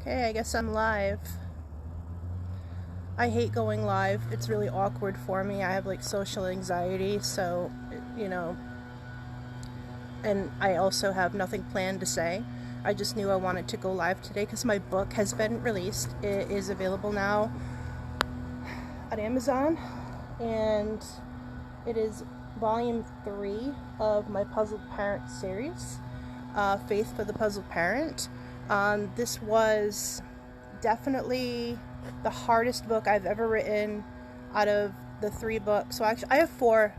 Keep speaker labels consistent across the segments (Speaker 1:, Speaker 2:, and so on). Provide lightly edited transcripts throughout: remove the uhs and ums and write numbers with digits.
Speaker 1: Okay, I guess I'm live. I hate going live. It's really awkward for me. I have like social anxiety, so, and I also have nothing planned to say. I just knew I wanted to go live today because my book has been released. It is available now at Amazon, and it is volume 3 of my Puzzled Parent series, Faith for the Puzzled Parent. This was definitely the hardest book I've ever written out of the 3 books. So actually, I have four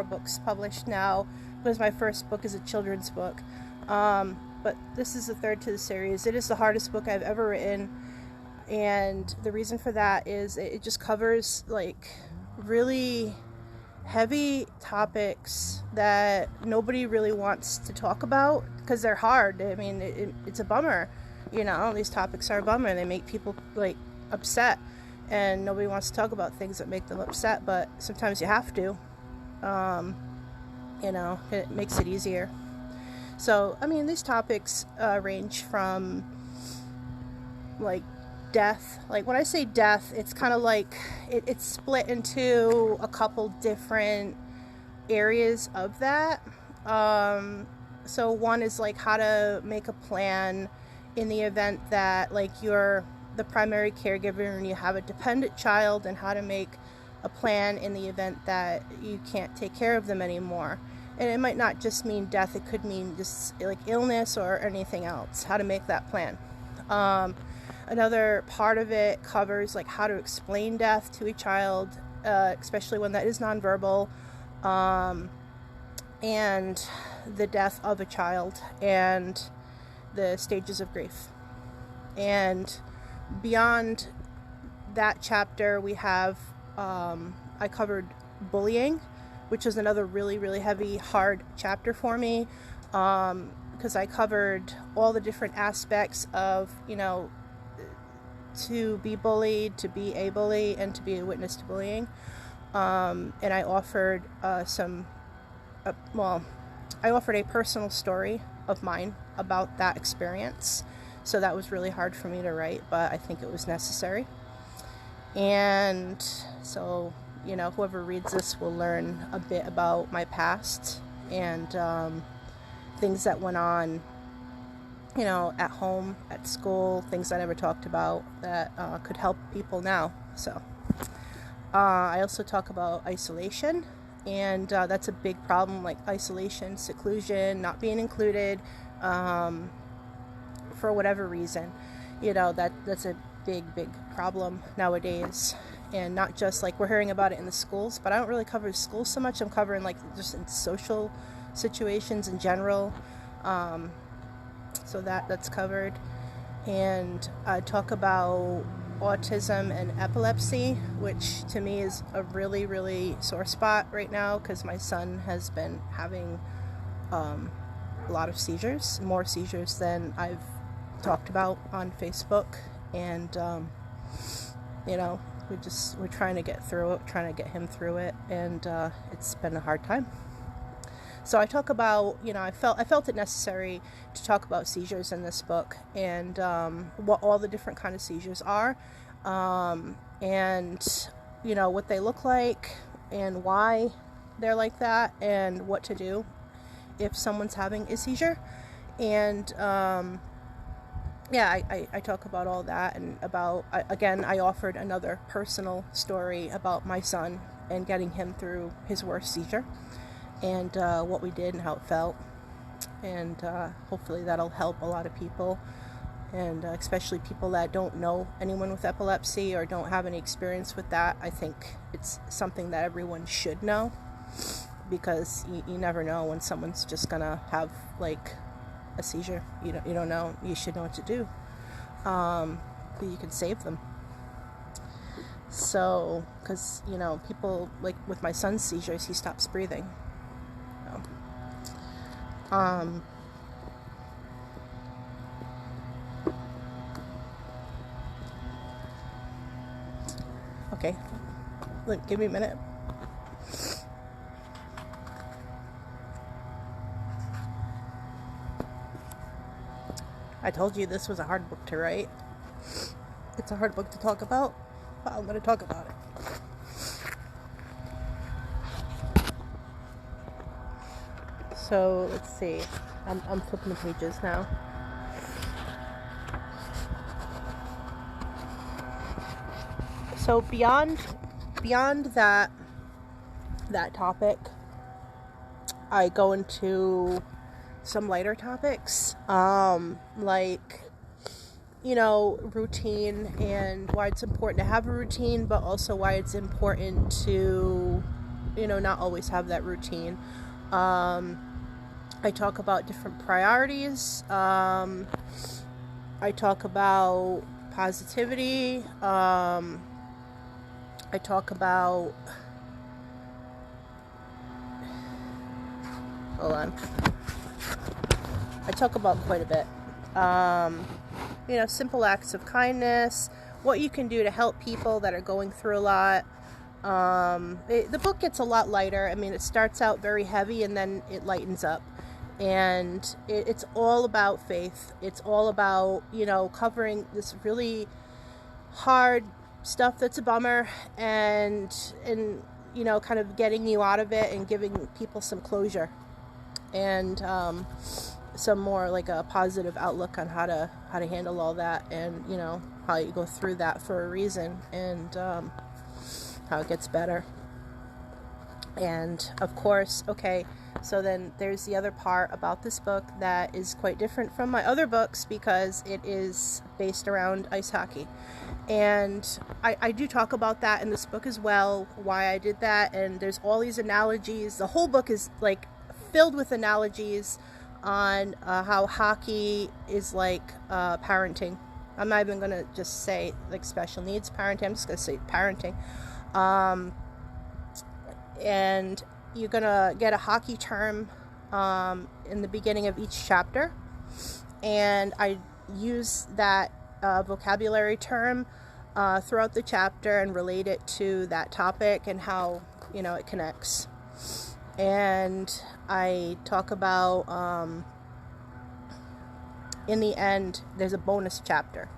Speaker 1: books published now, because my first book is a children's book. But this is the 3rd to the series. It is the hardest book I've ever written, and the reason for that is it just covers like really heavy topics that nobody really wants to talk about because they're hard. I mean, it's a bummer, these topics are a bummer. They make people like upset, and nobody wants to talk about things that make them upset, but sometimes you have to. It makes it easier. So, I mean, these topics range from like death. Like when I say death, it's kind of like it's split into a couple different areas of that. So one is like how to make a plan in the event that like you're the primary caregiver and you have a dependent child, and how to make a plan in the event that you can't take care of them anymore. And it might not just mean death, it could mean just like illness or anything else, how to make that plan. Another part of it covers like how to explain death to a child, especially when that is nonverbal, and the death of a child and the stages of grief. And beyond that chapter, we have, I covered bullying, which is another really, really heavy, hard chapter for me, because I covered all the different aspects of, to be bullied, to be a bully, and to be a witness to bullying. And I offered I offered a personal story of mine about that experience. So that was really hard for me to write, but I think it was necessary. And so, whoever reads this will learn a bit about my past and things that went on, at home, at school, things I never talked about that could help people now. So I also talk about isolation, and that's a big problem, like isolation, seclusion, not being included for whatever reason. That's a big problem nowadays. And not just like we're hearing about it in the schools, but I don't really cover schools so much. I'm covering like just in social situations in general. So that's covered. And I talk about autism and epilepsy, which to me is a really, really sore spot right now, because my son has been having a lot of seizures, more seizures than I've talked about on Facebook. And, we're trying to get through it, trying to get him through it, and it's been a hard time. So I talk about, I felt it necessary to talk about seizures in this book, and what all the different kind of seizures are, and what they look like, and why they're like that, and what to do if someone's having a seizure. And I talk about all that, and about, again, I offered another personal story about my son and getting him through his worst seizure, and what we did and how it felt. And hopefully that'll help a lot of people, and especially people that don't know anyone with epilepsy or don't have any experience with that. I think it's something that everyone should know, because you never know when someone's just gonna have like a seizure. You don't know. You should know what to do. You can save them. So, because people, like with my son's seizures, he stops breathing. Okay, look, give me a minute. I told you this was a hard book to write. It's a hard book to talk about, but I'm going to talk about it. So let's see. I'm flipping the pages now. So beyond that topic, I go into some lighter topics, like, you know, routine and why it's important to have a routine, but also why it's important to, you know, not always have that routine. I talk about different priorities. I talk about positivity. I talk about, hold on. I talk about quite a bit. You know, simple acts of kindness, what you can do to help people that are going through a lot. The book gets a lot lighter. I mean, it starts out very heavy and then it lightens up. And it's all about faith. It's all about, you know, covering this really hard stuff that's a bummer and you know, kind of getting you out of it and giving people some closure and some more like a positive outlook on how to handle all that, and you know, how you go through that for a reason, and how it gets better. And of course, okay, so then there's the other part about this book that is quite different from my other books because it is based around ice hockey. And I do talk about that in this book as well, why I did that. And there's all these analogies. The whole book is like filled with analogies on how hockey is like parenting. I'm not even going to just say like special needs parenting. I'm just going to say parenting. And you're going to get a hockey term in the beginning of each chapter. And I use that vocabulary term throughout the chapter and relate it to that topic and how, you know, it connects. And I talk about, in the end, there's a bonus chapter.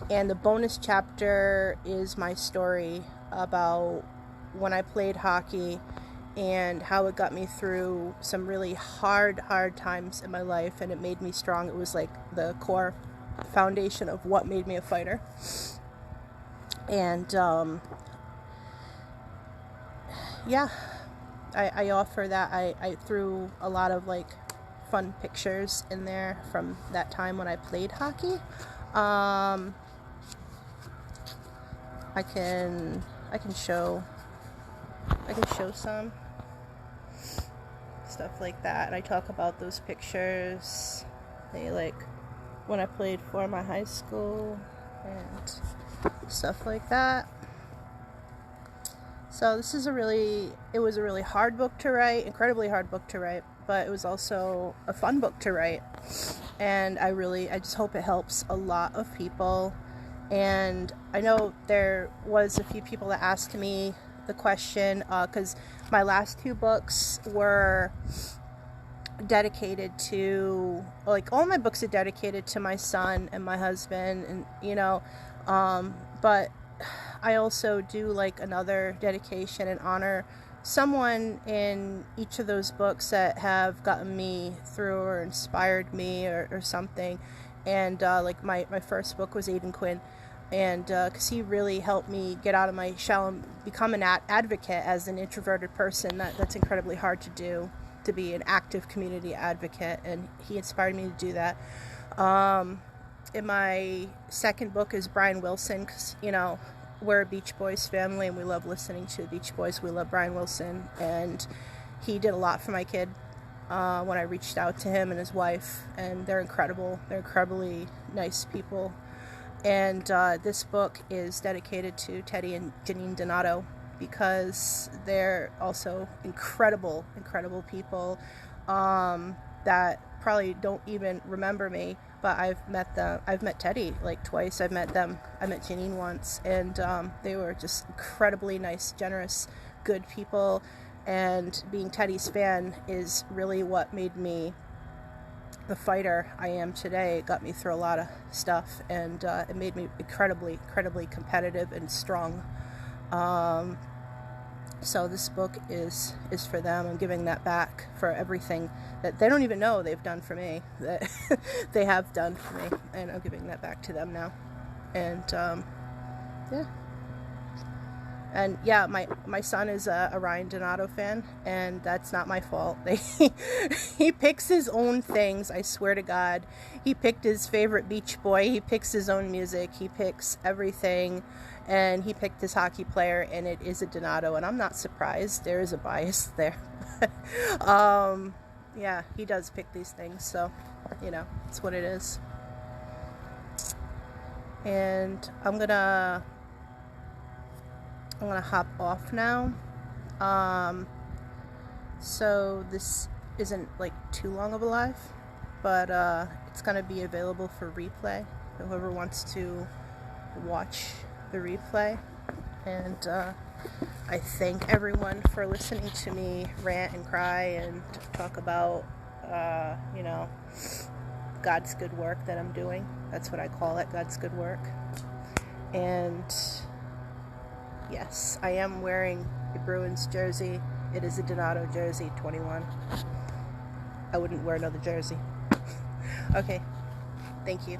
Speaker 1: And the bonus chapter is my story about when I played hockey and how it got me through some really hard times in my life, and it made me strong. It was like the core foundation of what made me a fighter. And yeah, I offer that. I threw a lot of like fun pictures in there from that time when I played hockey. I can show some stuff like that, and I talk about those pictures. They like when I played for my high school and stuff like that. So this is it was a really hard book to write, incredibly hard book to write, but it was also a fun book to write. And I just hope it helps a lot of people. And I know there was a few people that asked me the question, because my last two books were dedicated to, like, all my books are dedicated to my son and my husband, and you know, but I also do like another dedication and honor someone in each of those books that have gotten me through or inspired me or something. And like my first book was Aiden Quinn, and because he really helped me get out of my shell and become an advocate as an introverted person. That's incredibly hard to do, to be an active community advocate, and he inspired me to do that. In my second book is Brian Wilson, because, you know, we're a Beach Boys family and we love listening to the Beach Boys. We love Brian Wilson, and he did a lot for my kid when I reached out to him and his wife, and they're incredible. They're incredibly nice people. And this book is dedicated to Teddy and Janine Donato, because they're also incredible people that probably don't even remember me, but I've met Teddy like twice. I met Janine once, and they were just incredibly nice, generous, good people. And being Teddy's fan is really what made me the fighter I am today. It got me through a lot of stuff, and it made me incredibly competitive and strong. So this book is for them. I'm giving that back for everything that they don't even know they've done for me, that they have done for me, and I'm giving that back to them now. And yeah. And yeah, my son is a Ryan Donato fan, and that's not my fault. He picks his own things, I swear to God. He picked his favorite Beach Boy, he picks his own music, he picks everything, and he picked his hockey player, and it is a Donato, and I'm not surprised. There is a bias there. Yeah, he does pick these things, so, you know, it's what it is. And I'm gonna hop off now. So this isn't like too long of a live, but it's gonna be available for replay, whoever wants to watch the replay. And I thank everyone for listening to me rant and cry and talk about you know, God's good work that I'm doing. That's what I call it, God's good work. And yes, I am wearing a Bruins jersey. It is a Donato jersey, 21. I wouldn't wear another jersey. Okay, thank you.